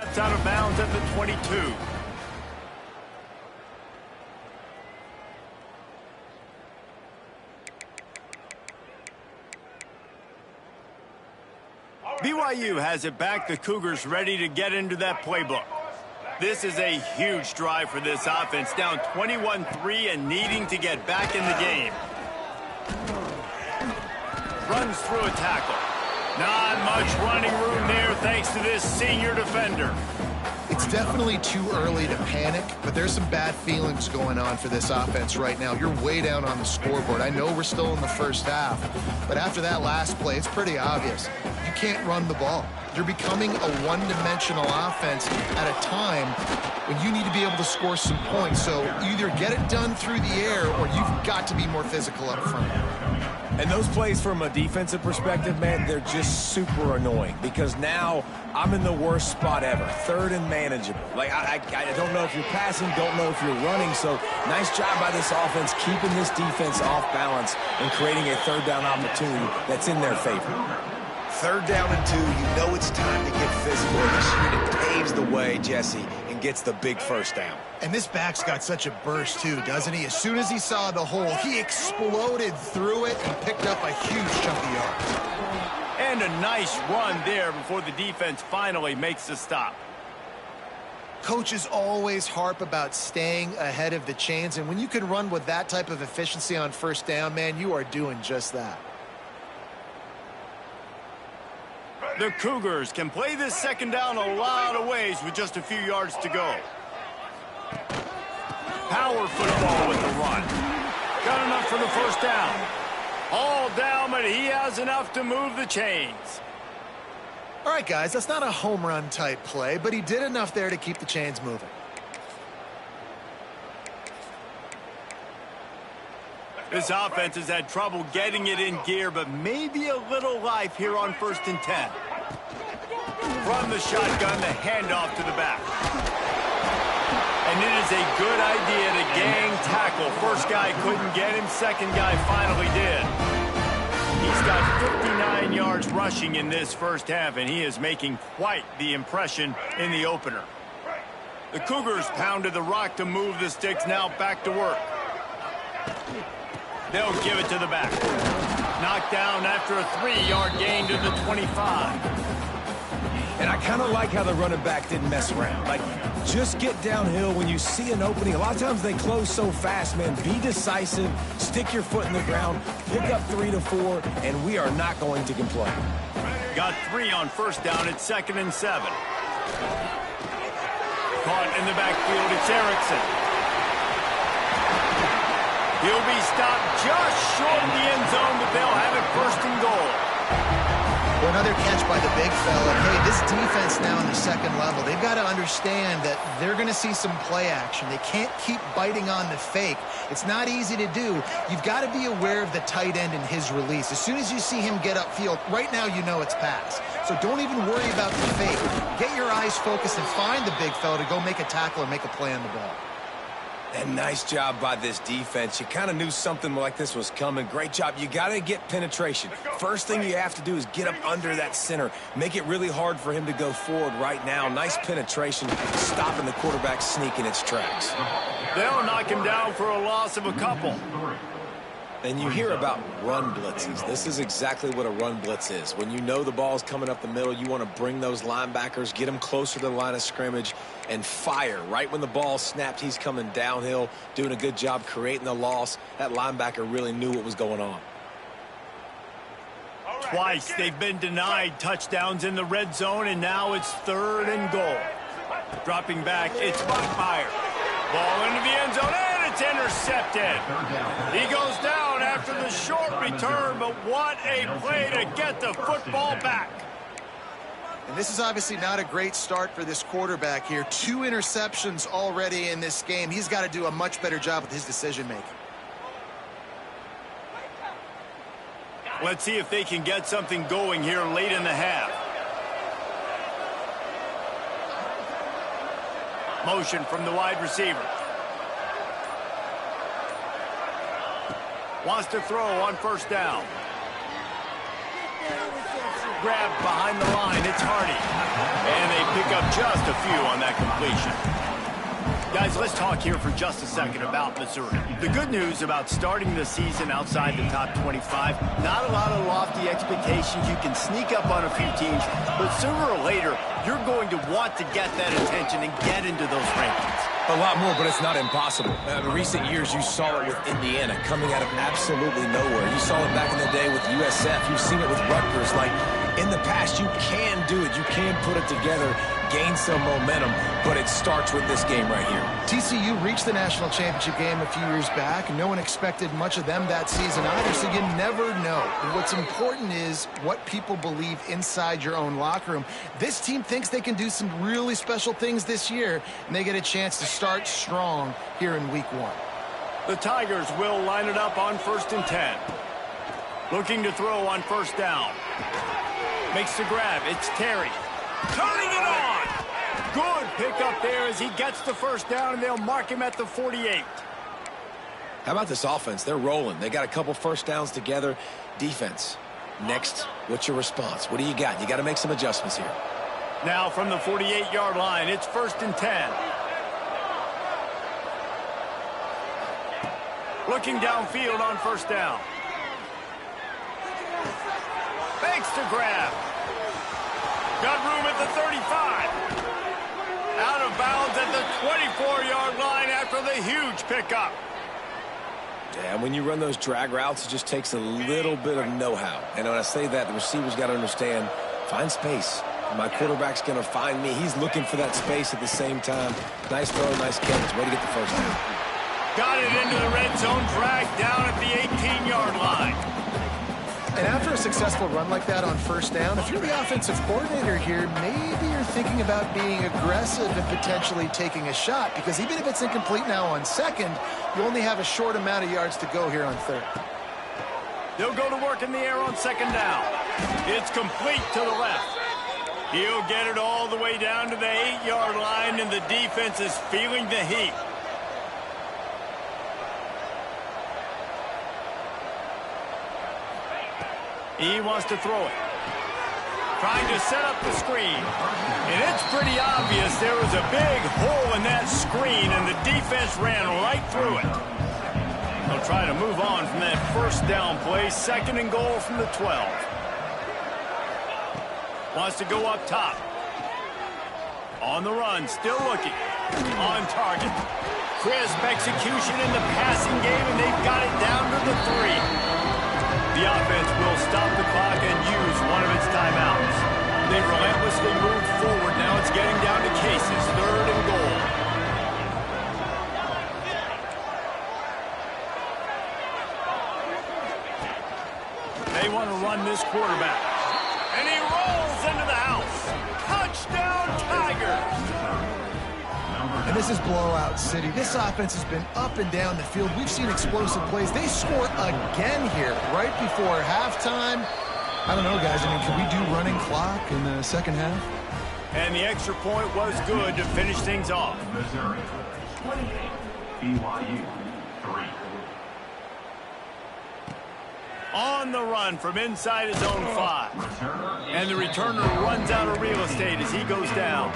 That's out of bounds at the 22. BYU has it back. The Cougars ready to get into that playbook. This is a huge drive for this offense, down 21-3 and needing to get back in the game. Runs through a tackle. Not much running room there thanks to this senior defender. It's definitely too early to panic, but there's some bad feelings going on for this offense right now. You're way down on the scoreboard. I know we're still in the first half, but after that last play, it's pretty obvious. You can't run the ball. You're becoming a one-dimensional offense at a time when you need to be able to score some points. So either get it done through the air or you've got to be more physical up front. And those plays from a defensive perspective, man, they're just super annoying because now I'm in the worst spot ever, third and manageable. Like, I don't know if you're passing, don't know if you're running. So nice job by this offense keeping this defense off balance and creating a third down opportunity that's in their favor. Third down and 2, you know it's time to get physical. This unit paves the way, Jesse, and gets the big first down. And this back's got such a burst, too, doesn't he? As soon as he saw the hole, he exploded through it and picked up a huge chunk of yards. And a nice run there before the defense finally makes the stop. Coaches always harp about staying ahead of the chains, and when you can run with that type of efficiency on first down, man, you are doing just that. The Cougars can play this second down a lot of ways with just a few yards to go. Power football with the run. Got enough for the first down. All down, but he has enough to move the chains. All right, guys, that's not a home run type play, but he did enough there to keep the chains moving. This offense has had trouble getting it in gear, but maybe a little life here on 1st and 10. From the shotgun, the handoff to the back. And it is a good idea to gang tackle. First guy couldn't get him, second guy finally did. He's got 59 yards rushing in this first half, and he is making quite the impression in the opener. The Cougars pounded the rock to move the sticks, now back to work. They'll give it to the back. Knocked down after a 3-yard gain to the 25. And I kind of like how the running back didn't mess around. Like, just get downhill when you see an opening. A lot of times they close so fast, man. Be decisive, stick your foot in the ground, pick up 3 to 4, and we are not going to complain. Got 3 on first down at 2nd and 7. Caught in the backfield, it's Erickson. He'll be stopped just short of the end zone, but they'll have it 1st and goal. Well, another catch by the big fella. Hey, this defense now in the second level, they've got to understand that they're going to see some play action. They can't keep biting on the fake. It's not easy to do. You've got to be aware of the tight end and his release. As soon as you see him get upfield, right now you know it's pass. So don't even worry about the fake. Get your eyes focused and find the big fella to go make a tackle or make a play on the ball. And nice job by this defense. You kind of knew something like this was coming. Great job. You got to get penetration. First thing you have to do is get up under that center. Make it really hard for him to go forward right now. Nice penetration, stopping the quarterback sneak in its tracks. They'll knock him down for a loss of a couple. And you hear about run blitzes. This is exactly what a run blitz is. When you know the ball's coming up the middle, you want to bring those linebackers, get them closer to the line of scrimmage, and fire. Right when the ball snapped, he's coming downhill, doing a good job creating the loss. That linebacker really knew what was going on. Twice they've been denied touchdowns in the red zone, and now it's 3rd and goal. Dropping back, it's Buckmeyer. Ball into the end zone, and it's intercepted. He goes down after the short return, but what a play to get the football back. And this is obviously not a great start for this quarterback here. 2 interceptions already in this game. He's got to do a much better job with his decision-making. Let's see if they can get something going here late in the half. Motion from the wide receiver. Wants to throw on first down. grab behind the line. It's Hardy. And they pick up just a few on that completion. Guys, let's talk here for just a second about Missouri. The good news about starting the season outside the top 25, not a lot of lofty expectations. You can sneak up on a few teams, but sooner or later, you're going to want to get that attention and get into those rankings. A lot more, but it's not impossible. In recent years, you saw it with Indiana coming out of absolutely nowhere. You saw it back in the day with USF. You've seen it with Rutgers. Like, in the past, you can do it. You can put it together, gain some momentum, but it starts with this game right here. TCU reached the national championship game a few years back, and no one expected much of them that season either, so you never know. And what's important is what people believe inside your own locker room. This team thinks they can do some really special things this year, and they get a chance to start strong here in week 1. The Tigers will line it up on 1st and 10. Looking to throw on 1st down. Makes the grab. It's Terry. Turning it on. Good pickup there as he gets the 1st down, and they'll mark him at the 48. How about this offense? They're rolling. They got a couple 1st downs together. Defense. Next, what's your response? What do you got? You got to make some adjustments here. Now from the 48-yard line, it's 1st and 10. Looking downfield on 1st down. Makes the grab. Got room at the 35. Out of bounds at the 24-yard line after the huge pickup. Yeah, when you run those drag routes, it just takes a little bit of know-how. And when I say that, the receivers got to understand, find space. My quarterback's going to find me. He's looking for that space at the same time. Nice throw, nice catch. Way to get the 1st down. Got it into the red zone, dragged down at the 18-yard line. And after a successful run like that on 1st down, if you're the offensive coordinator here, maybe you're thinking about being aggressive and potentially taking a shot, because even if it's incomplete now on 2nd, you only have a short amount of yards to go here on 3rd. They'll go to work in the air on 2nd down. It's complete to the left. He'll get it all the way down to the 8-yard line, and the defense is feeling the heat. He wants to throw it. Trying to set up the screen. And it's pretty obvious there was a big hole in that screen, and the defense ran right through it. They'll try to move on from that 1st down play. 2nd and goal from the 12. Wants to go up top. On the run, still looking. On target. Crisp execution in the passing game, and they've got it down to the 3. The offense will stop the clock and use one of its timeouts. They've relentlessly moved forward. Now it's getting down to cases. 3rd and goal. They want to run this quarterback. And he rolls into the house. Touchdown, Tigers! And this is blowout city. This offense has been up and down the field. We've seen explosive plays. They score again here right before halftime. I don't know, guys. I mean, can we do running clock in the 2nd half? And the extra point was good to finish things off. Missouri 28, BYU 3. On the run from inside his own 5. And the returner runs out of real estate as he goes down.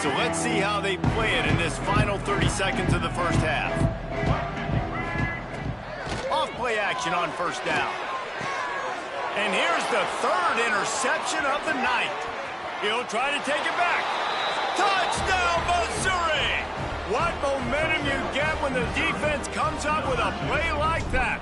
So let's see how they play it in this final 30 seconds of the 1st half. Off play action on 1st down. And here's the 3rd interception of the night. He'll try to take it back. Touchdown, Missouri! What momentum you get when the defense comes up with a play like that.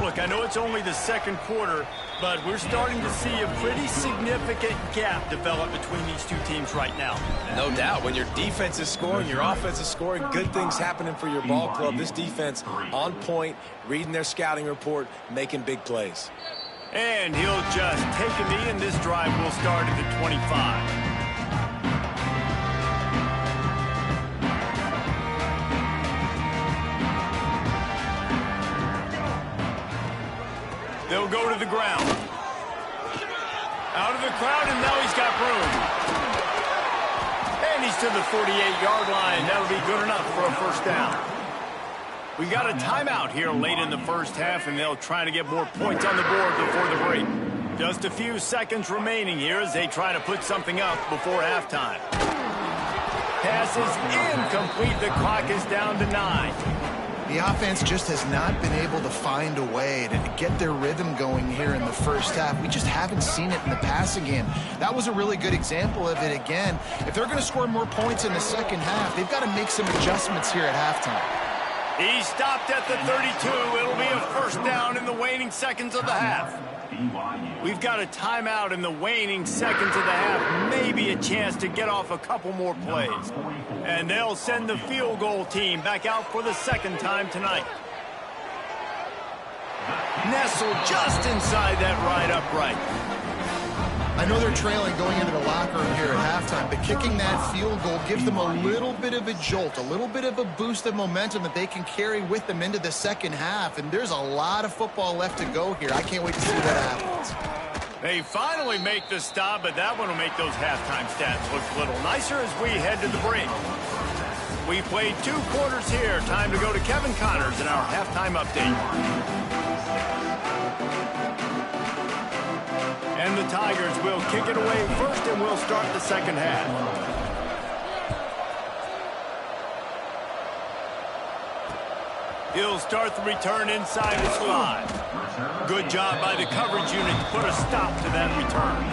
Look, I know it's only the 2nd quarter, but we're starting to see a pretty significant gap develop between these two teams right now. No doubt. When your defense is scoring, your offense is scoring, good things happening for your ball club. This defense on point, reading their scouting report, making big plays. And he'll just take a knee, and this drive will start at the 25. They'll go to the ground. Out of the crowd, and now he's got room. to the 48-yard line. That'll be good enough for a first down. We got a timeout here late in the first half, and they'll try to get more points on the board before the break. Just a few seconds remaining here as they try to put something up before halftime. Pass is incomplete. The clock is down to 9. The offense just has not been able to find a way to get their rhythm going here in the first half. We just haven't seen it in the passing game. That was a really good example of it again. If they're going to score more points in the second half, they've got to make some adjustments here at halftime. He stopped at the 32. It'll be a first down in the waning seconds of the half. We've got a timeout in the waning seconds of the half. Maybe a chance to get off a couple more plays. And they'll send the field goal team back out for the second time tonight. Nestled just inside that right upright. I know they're trailing going into the locker room here at halftime, but kicking that field goal gives them a little bit of a jolt, a little bit of a boost of momentum that they can carry with them into the second half, and there's a lot of football left to go here. I can't wait to see what happens. They finally make the stop, but that one will make those halftime stats look a little nicer as we head to the break. We played 2 quarters here. Time to go to Kevin Connors in our halftime update. And the Tigers will kick it away first, and we'll start the second half. He'll start the return inside his 5. Good job by the coverage unit to put a stop to that return.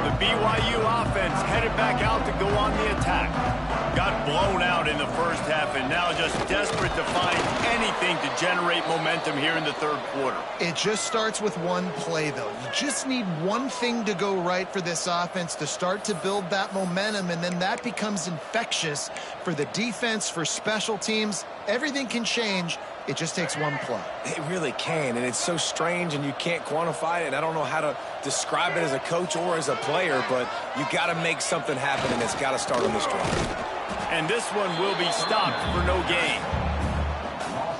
The BYU offense headed back out to go on the attack. Got blown out in the first half and now just desperate to find anything to generate momentum here in the third quarter. It just starts with one play, though. You just need one thing to go right for this offense to start to build that momentum, and then that becomes infectious for the defense, for special teams. Everything can change. It just takes one play. It really can, and it's so strange, and you can't quantify it, and I don't know how to describe it as a coach or as a player, but you got to make something happen, and it's got to start on this drive. And this one will be stopped for no gain.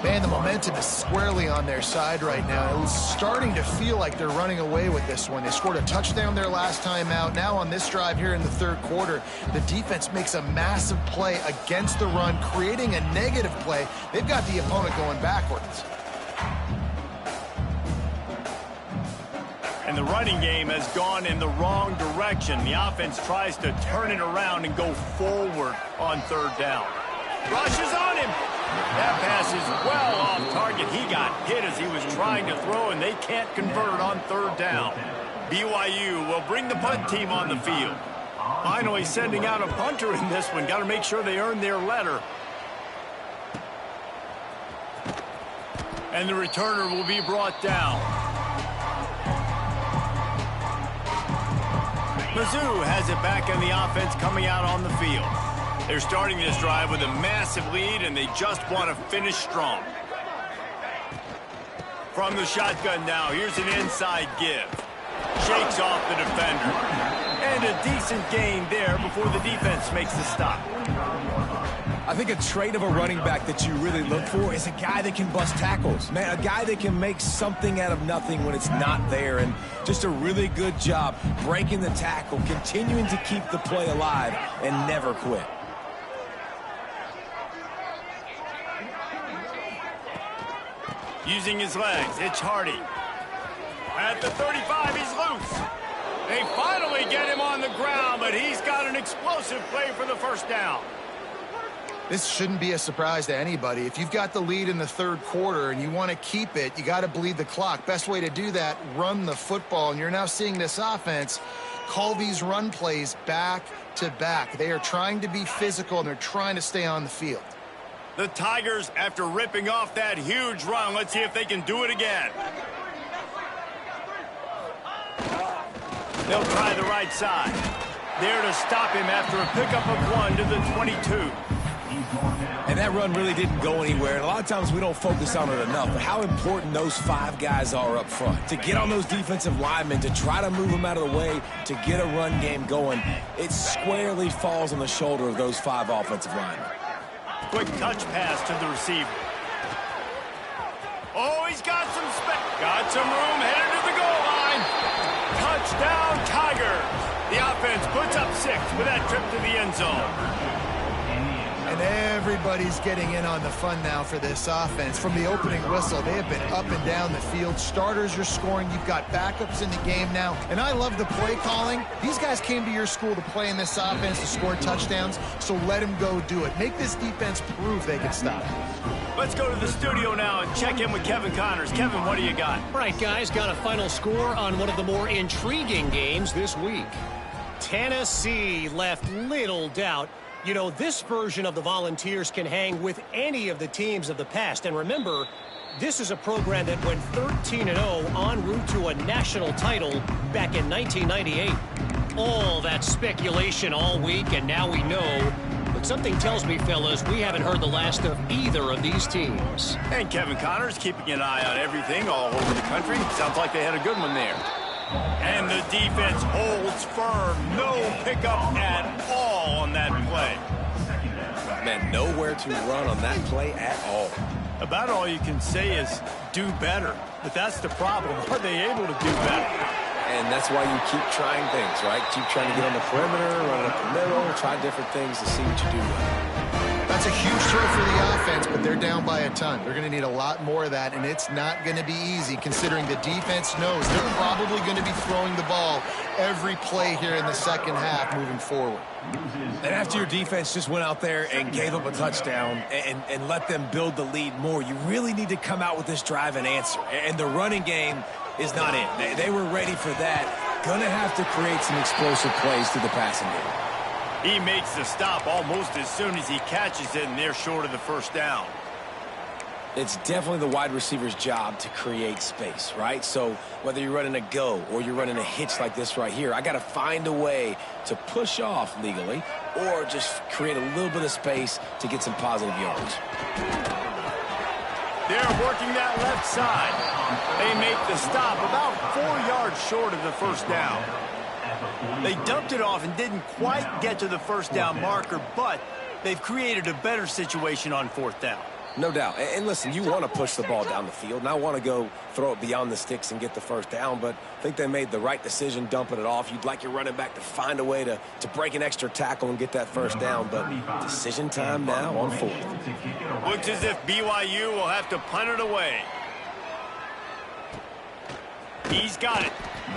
Man, the momentum is squarely on their side right now. It was starting to feel like they're running away with this one. They scored a touchdown their last time out. Now on this drive here in the third quarter, the defense makes a massive play against the run, creating a negative play. They've got the opponent going backwards. And the running game has gone in the wrong direction. The offense tries to turn it around and go forward on third down. Rushes on him. That pass is well off target. He got hit as he was trying to throw, and they can't convert on third down. BYU will bring the punt team on the field. Finally sending out a punter in this one. Got to make sure they earn their letter. And the returner will be brought down. Mizzou has it back in the offense coming out on the field. They're starting this drive with a massive lead, and they just want to finish strong. From the shotgun now, here's an inside give. Shakes off the defender. And a decent gain there before the defense makes the stop. I think a trait of a running back that you really look for is a guy that can bust tackles. Man, a guy that can make something out of nothing when it's not there. And just a really good job breaking the tackle, continuing to keep the play alive, and never quit. Using his legs, it's Hardy. At the 35, he's loose. They finally get him on the ground, but he's got an explosive play for the first down. This shouldn't be a surprise to anybody. If you've got the lead in the third quarter and you want to keep it, you got to bleed the clock. Best way to do that, run the football. And you're now seeing this offense call these run plays back to back. They are trying to be physical, and they're trying to stay on the field. The Tigers, after ripping off that huge run, let's see if they can do it again. They'll try the right side. There to stop him after a pickup of 1 to the 22. And that run really didn't go anywhere. And a lot of times we don't focus on it enough. But how important those 5 guys are up front. To get on those defensive linemen, to try to move them out of the way, to get a run game going, it squarely falls on the shoulder of those 5 offensive linemen. Quick touch pass to the receiver. Oh, he's got some Got some room, headed to the goal line. Touchdown, Tigers. The offense puts up 6 with that trip to the end zone. And everybody's getting in on the fun now for this offense. From the opening whistle, they have been up and down the field. Starters are scoring. You've got backups in the game now. And I love the play calling. These guys came to your school to play in this offense to score touchdowns, so let them go do it. Make this defense prove they can stop it. Let's go to the studio now and check in with Kevin Connors. Kevin, what do you got? All right, guys, got a final score on one of the more intriguing games this week. Tennessee left little doubt. You know, this version of the Volunteers can hang with any of the teams of the past. And remember, this is a program that went 13-0 en route to a national title back in 1998. All that speculation all week, and now we know. But something tells me, fellas, we haven't heard the last of either of these teams. And Kevin Connors keeping an eye on everything all over the country. Sounds like they had a good one there. And the defense holds firm. No pickup at all on that play. Man, nowhere to run on that play at all. About all you can say is do better. But that's the problem. Are they able to do better? And that's why you keep trying things, right? Keep trying to get on the perimeter, run up the middle, try different things to see what you do well. That's a huge throw for the offense, but they're down by a ton. They're going to need a lot more of that, and it's not going to be easy considering the defense knows they're probably going to be throwing the ball every play here in the second half moving forward. And after your defense just went out there and gave up a touchdown and let them build the lead more, you really need to come out with this drive and answer. And the running game is not it. They were ready for that. Going to have to create some explosive plays through the passing game. He makes the stop almost as soon as he catches it, and they're short of the first down. It's definitely the wide receiver's job to create space, right? So whether you're running a go or you're running a hitch like this right here, I got to find a way to push off legally or just create a little bit of space to get some positive yards. They're working that left side. They make the stop about 4 yards short of the first down. They dumped it off and didn't quite get to the first down marker, but they've created a better situation on 4th down. No doubt. And listen, you want to push the ball down the field, and I want to go throw it beyond the sticks and get the first down, but I think they made the right decision dumping it off. You'd like your running back to find a way to break an extra tackle and get that first down, but decision time now on 4th. Looks as if BYU will have to punt it away. He's got it.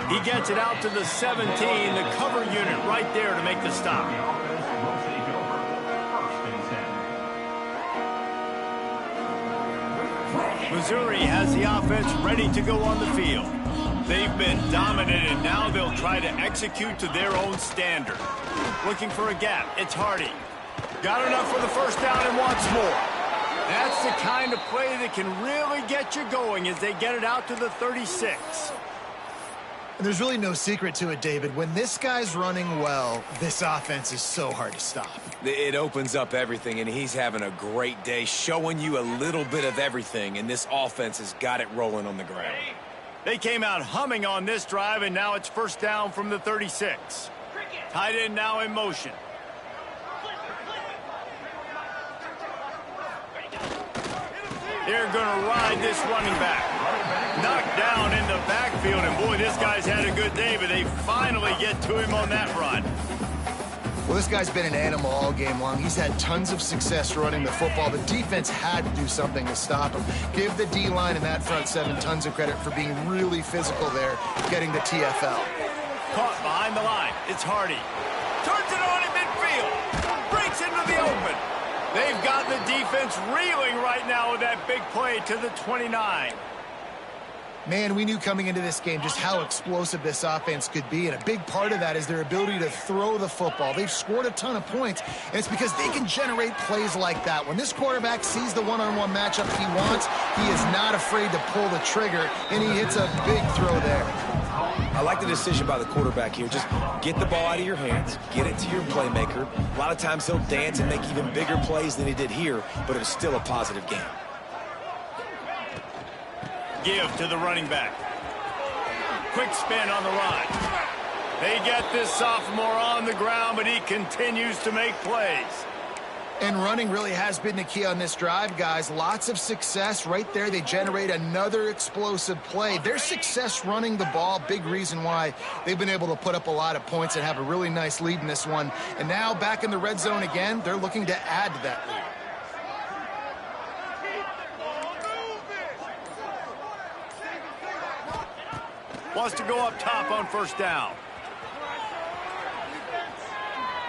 He gets it out to the 17, the cover unit right there to make the stop. Missouri has the offense ready to go on the field. They've been dominant, and now they'll try to execute to their own standard. Looking for a gap. It's Hardy. Got enough for the first down and wants more. That's the kind of play that can really get you going as they get it out to the 36. And there's really no secret to it, David. When this guy's running well, this offense is so hard to stop. It opens up everything, and he's having a great day, showing you a little bit of everything, and this offense has got it rolling on the ground. They came out humming on this drive, and now it's first down from the 36. Tight end now in motion. They're going to ride this running back. Knocked down in the backfield, and boy, this guy's had a good day, but they finally get to him on that run. Well, this guy's been an animal all game long. He's had tons of success running the football. The defense had to do something to stop him. Give the D-line and that front seven tons of credit for being really physical there, getting the TFL. Caught behind the line. It's Hardy. Turns it on in midfield. Breaks into the open. They've got the defense reeling right now with that big play to the 29. Man, we knew coming into this game just how explosive this offense could be, and a big part of that is their ability to throw the football. They've scored a ton of points, and it's because they can generate plays like that. When this quarterback sees the one-on-one matchup he wants, he is not afraid to pull the trigger, and he hits a big throw there. I like the decision by the quarterback here. Just get the ball out of your hands, get it to your playmaker. A lot of times he'll dance and make even bigger plays than he did here, but it's still a positive game. Give to the running back. Quick spin on the run. They get this sophomore on the ground, but he continues to make plays. And running really has been the key on this drive, guys. Lots of success right there. They generate another explosive play. Their success running the ball, big reason why they've been able to put up a lot of points and have a really nice lead in this one. And now back in the red zone again, they're looking to add to that lead. Wants to go up top on first down.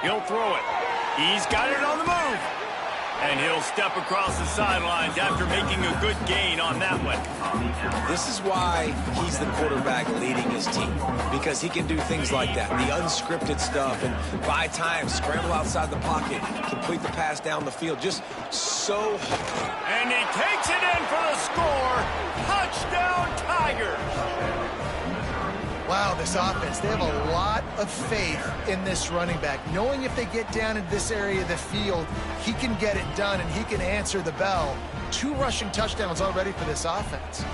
He'll throw it. He's got it on the move. And he'll step across the sidelines after making a good gain on that one. This is why he's the quarterback leading his team, because he can do things like that, the unscripted stuff, and buy time, scramble outside the pocket, complete the pass down the field, just so hard. And he takes it in for the score. Touchdown, Tigers. Wow, this offense, they have a lot of faith in this running back, knowing if they get down in this area of the field, he can get it done and he can answer the bell. 2 rushing touchdowns already for this offense.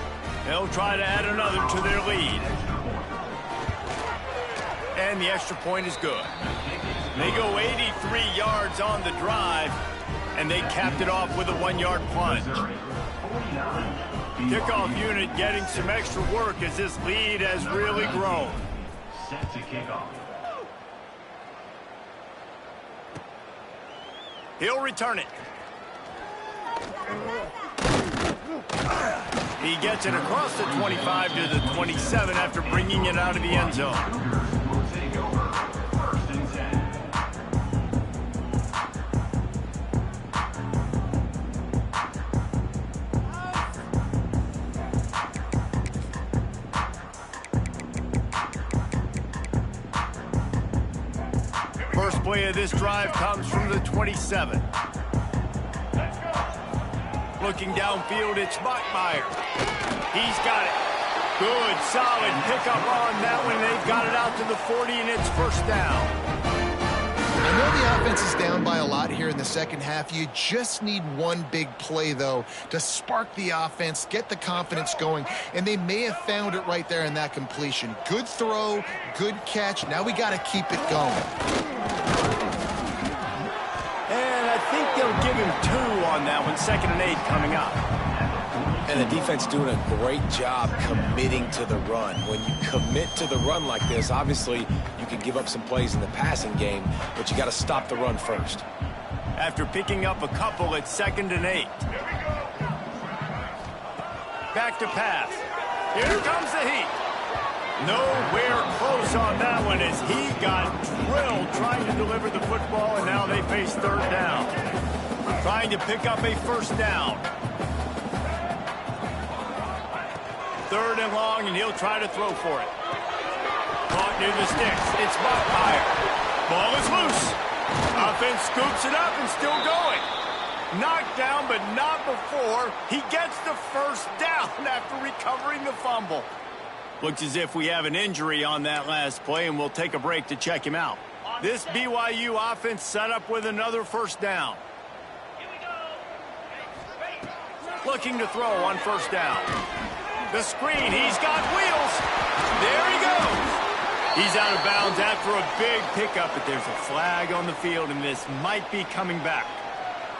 They'll try to add another to their lead. And the extra point is good. They go 83 yards on the drive, and they capped it off with a 1-yard plunge. Kickoff unit getting some extra work as this lead has really grown. Set to kick off. He'll return it. He gets it across the 25 to the 27 after bringing it out of the end zone. Will take over first and 10. First play of this drive comes from the 27. Looking downfield, it's Buckmeyer. He's got it. Good, solid pickup on that one. They've got it out to the 40, and it's first down. I know the offense is down by a lot here in the second half. You just need one big play, though, to spark the offense, get the confidence going, and they may have found it right there in that completion. Good throw, good catch. Now we got to keep it going. And I think they'll give him 2 on that one. 2nd and 8 coming up. And the defense doing a great job committing to the run. When you commit to the run like this, obviously you can give up some plays in the passing game, but you got to stop the run first. After picking up a couple, it's 2nd and 8. Back to pass. Here comes the heat. Nowhere close on that one as he got drilled trying to deliver the football, and now they face 3rd down. Trying to pick up a first down. 3rd and long, and he'll try to throw for it. Caught near the sticks. It's Buckmeyer. Ball is loose. Offense scoops it up and still going. Knocked down, but not before he gets the first down after recovering the fumble. Looks as if we have an injury on that last play, and we'll take a break to check him out. This BYU offense set up with another first down. Looking to throw on first down. The screen, he's got wheels. There he goes. He's out of bounds after a big pickup, but there's a flag on the field, and this might be coming back.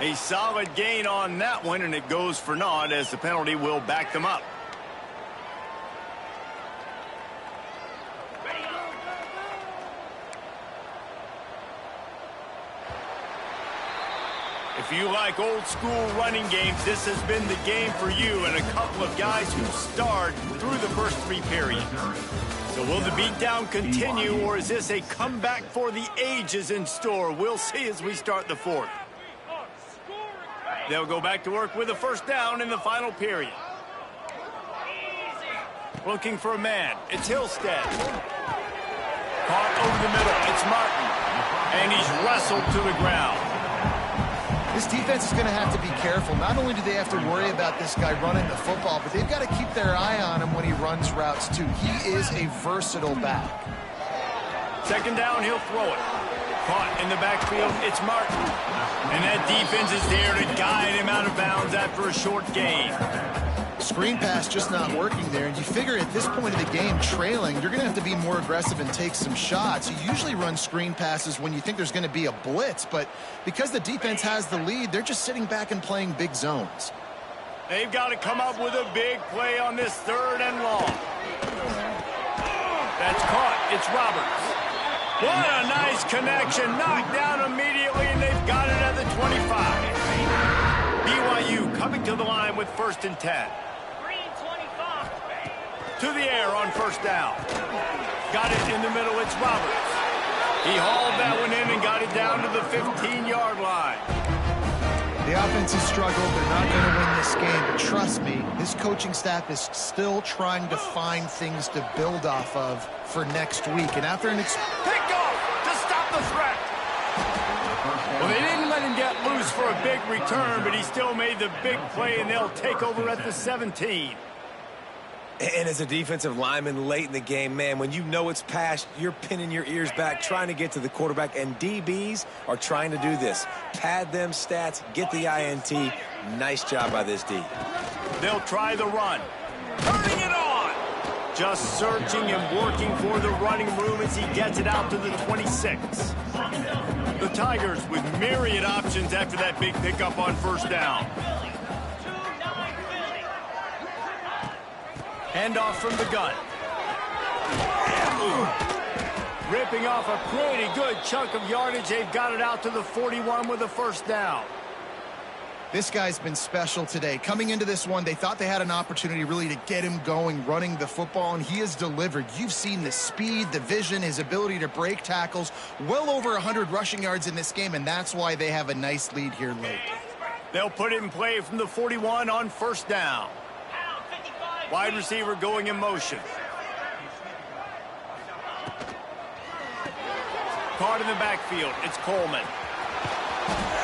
A solid gain on that one, and it goes for naught as the penalty will back them up. If you like old school running games, this has been the game for you and a couple of guys who starred through the first 3 periods. So will the beatdown continue, or is this a comeback for the ages in store? We'll see as we start the 4th. They'll go back to work with a first down in the final period. Looking for a man. It's Hillstead. Caught over the middle. It's Martin. And he's wrestled to the ground. This defense is going to have to be careful. Not only do they have to worry about this guy running the football, but they've got to keep their eye on him when he runs routes, too. He is a versatile back. 2nd down, he'll throw it. Caught in the backfield, it's Martin. And that defense is there to guide him out of bounds after a short gain. Screen pass just not working there, and you figure at this point of the game, trailing, you're going to have to be more aggressive and take some shots. You usually run screen passes when you think there's going to be a blitz, but because the defense has the lead, they're just sitting back and playing big zones. They've got to come up with a big play on this 3rd and long. That's caught. It's Roberts. What a nice connection. Knocked down immediately, and they've got it at the 25. BYU coming to the line with 1st and 10. To the air on 1st down. Got it in the middle. It's Roberts. He hauled that one in and got it down to the 15-yard line. The offense has struggled. They're not going to win this game. But trust me, his coaching staff is still trying to find things to build off of for next week. And after an pick off to stop the threat. Well, they didn't let him get loose for a big return, but he still made the big play, and they'll take over at the 17. And as a defensive lineman late in the game, man, when you know it's past, you're pinning your ears back, trying to get to the quarterback, and DBs are trying to do this. Pad them stats, get the INT. Nice job by this D. They'll try the run. Turning it on. Just searching and working for the running room as he gets it out to the 26. The Tigers with myriad options after that big pickup on 1st down. Handoff from the gun. Ripping off a pretty good chunk of yardage. They've got it out to the 41 with a 1st down. This guy's been special today. Coming into this one, they thought they had an opportunity really to get him going, running the football, and he has delivered. You've seen the speed, the vision, his ability to break tackles. Well over 100 rushing yards in this game, and that's why they have a nice lead here late. They'll put it in play from the 41 on 1st down. Wide receiver going in motion. Caught in the backfield. It's Coleman.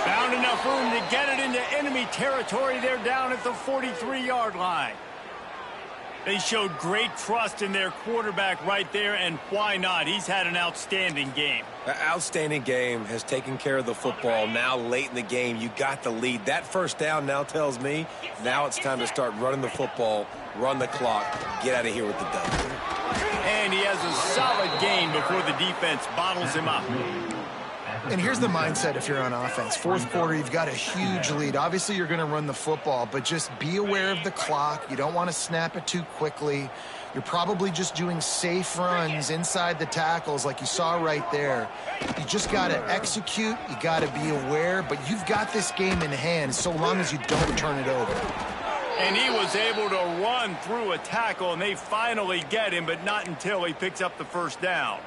Found enough room to get it into enemy territory. They're down at the 43-yard line. They showed great trust in their quarterback right there, and why not? He's had an outstanding game. An outstanding game, has taken care of the football. Now late in the game, you got the lead. That 1st down now tells me now it's time to start running the football, run the clock, get out of here with the dub. And he has a solid game before the defense bottles him up. And here's the mindset if you're on offense. 4th quarter, you've got a huge lead. Obviously, you're going to run the football, but just be aware of the clock. You don't want to snap it too quickly. You're probably just doing safe runs inside the tackles like you saw right there. You just got to execute. You got to be aware, but you've got this game in hand so long as you don't turn it over. And he was able to run through a tackle, and they finally get him, but not until he picks up the 1st down.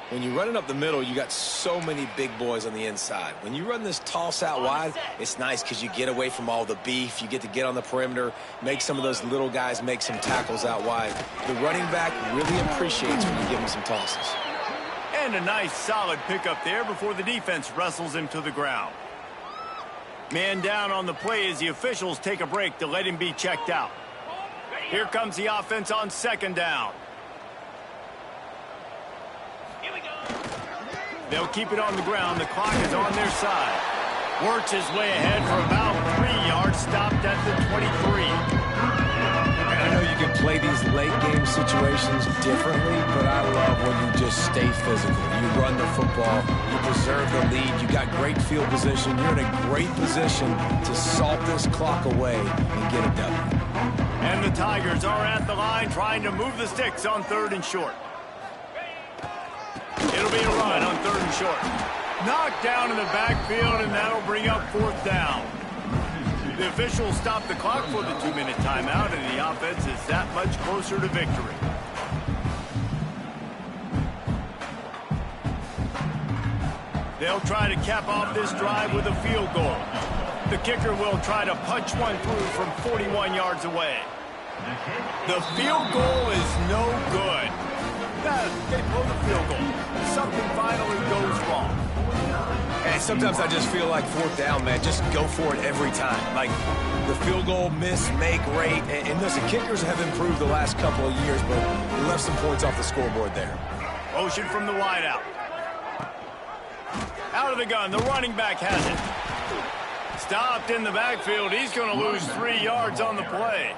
When you're running up the middle, you got so many big boys on the inside. When you run this toss out wide, it's nice because you get away from all the beef. You get to get on the perimeter, make some of those little guys make some tackles out wide. The running back really appreciates when you give him some tosses. And a nice solid pickup there before the defense wrestles him to the ground. Man down on the play as the officials take a break to let him be checked out. Here comes the offense on 2nd down. They'll keep it on the ground. The clock is on their side. Works his way ahead for about 3 yards. Stopped at the 23. I know you can play these late game situations differently, but I love when you just stay physical. You run the football. You preserve the lead. You got great field position. You're in a great position to salt this clock away and get a W. And the Tigers are at the line trying to move the sticks on 3rd and short. It'll be a run on 3rd and short. Knocked down in the backfield, and that'll bring up 4th down. The officials stop the clock for the 2-minute timeout, and the offense is that much closer to victory. They'll try to cap off this drive with a field goal. The kicker will try to punch one through from 41 yards away. The field goal is no good. They blow the field goal. Something finally goes wrong. And sometimes I just feel like 4th down, man. Just go for it every time. Like the field goal, miss, make, rate. And listen, kickers have improved the last couple of years, but we left some points off the scoreboard there. Motion from the wideout. Out of the gun, the running back has it. Stopped in the backfield. He's going to lose 3 yards on the play.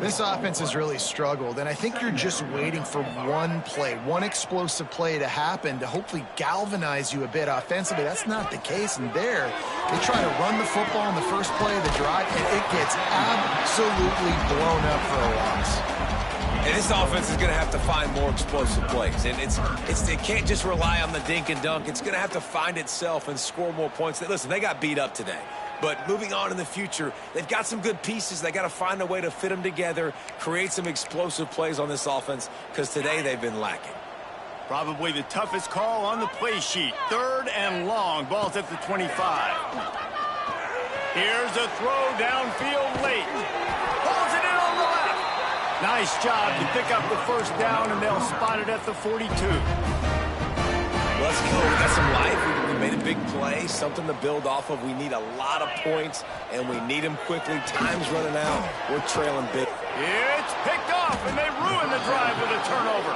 This offense has really struggled, and I think you're just waiting for one play, one explosive play to happen to hopefully galvanize you a bit offensively. That's not the case, and there, they try to run the football in the first play of the drive, and it gets absolutely blown up for a loss. And this offense is going to have to find more explosive plays. And it can't just rely on the dink and dunk. It's going to have to find itself and score more points. Listen, they got beat up today. But moving on in the future, they've got some good pieces. They got to find a way to fit them together, create some explosive plays on this offense, because today they've been lacking. Probably the toughest call on the play sheet. 3rd and long. Ball's at the 25. Here's a throw downfield late. Pulls it in on the left. Nice job to pick up the first down, and they'll spot it at the 42. Let's go. We got some life. We made a big play, something to build off of. We need a lot of points, and we need them quickly. Time's running out. We're trailing big. It's picked off, and they ruin the drive with a turnover.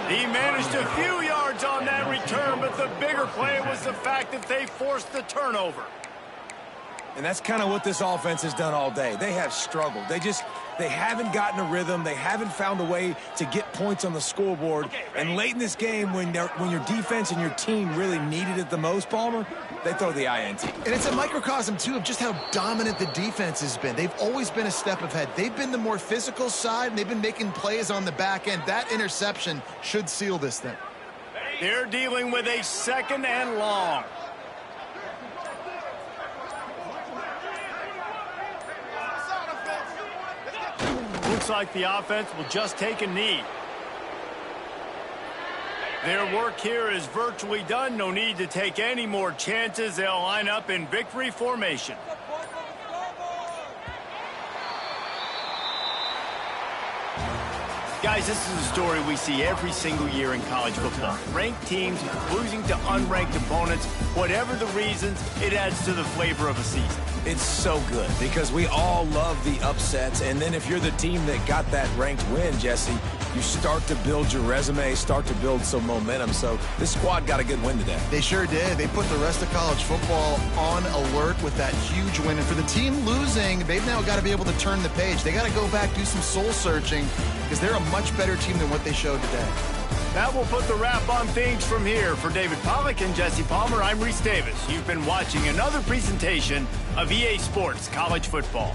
He managed a few yards on that return, but the bigger play was the fact that they forced the turnover. And that's kind of what this offense has done all day. They have struggled. They haven't gotten a rhythm. They haven't found a way to get points on the scoreboard. And late in this game, when your defense and your team really needed it the most, Palmer, they throw the INT. And it's a microcosm, too, of just how dominant the defense has been. They've always been a step ahead. They've been the more physical side, and they've been making plays on the back end. That interception should seal this thing. They're dealing with a 2nd and long. Looks like the offense will just take a knee. Their work here is virtually done. No need to take any more chances. They'll line up in victory formation. Guys, this is a story we see every single year in college football. Ranked teams losing to unranked opponents. Whatever the reasons, it adds to the flavor of a season. It's so good because we all love the upsets. And then if you're the team that got that ranked win, Jesse, you start to build your resume, start to build some momentum. So this squad got a good win today. They sure did. They put the rest of college football on alert with that huge win. And for the team losing, they've now got to be able to turn the page. They got to go back, do some soul searching, because they're a much better team than what they showed today. That will put the wrap on things from here. For David Pollack and Jesse Palmer, I'm Reese Davis. You've been watching another presentation of EA Sports College Football.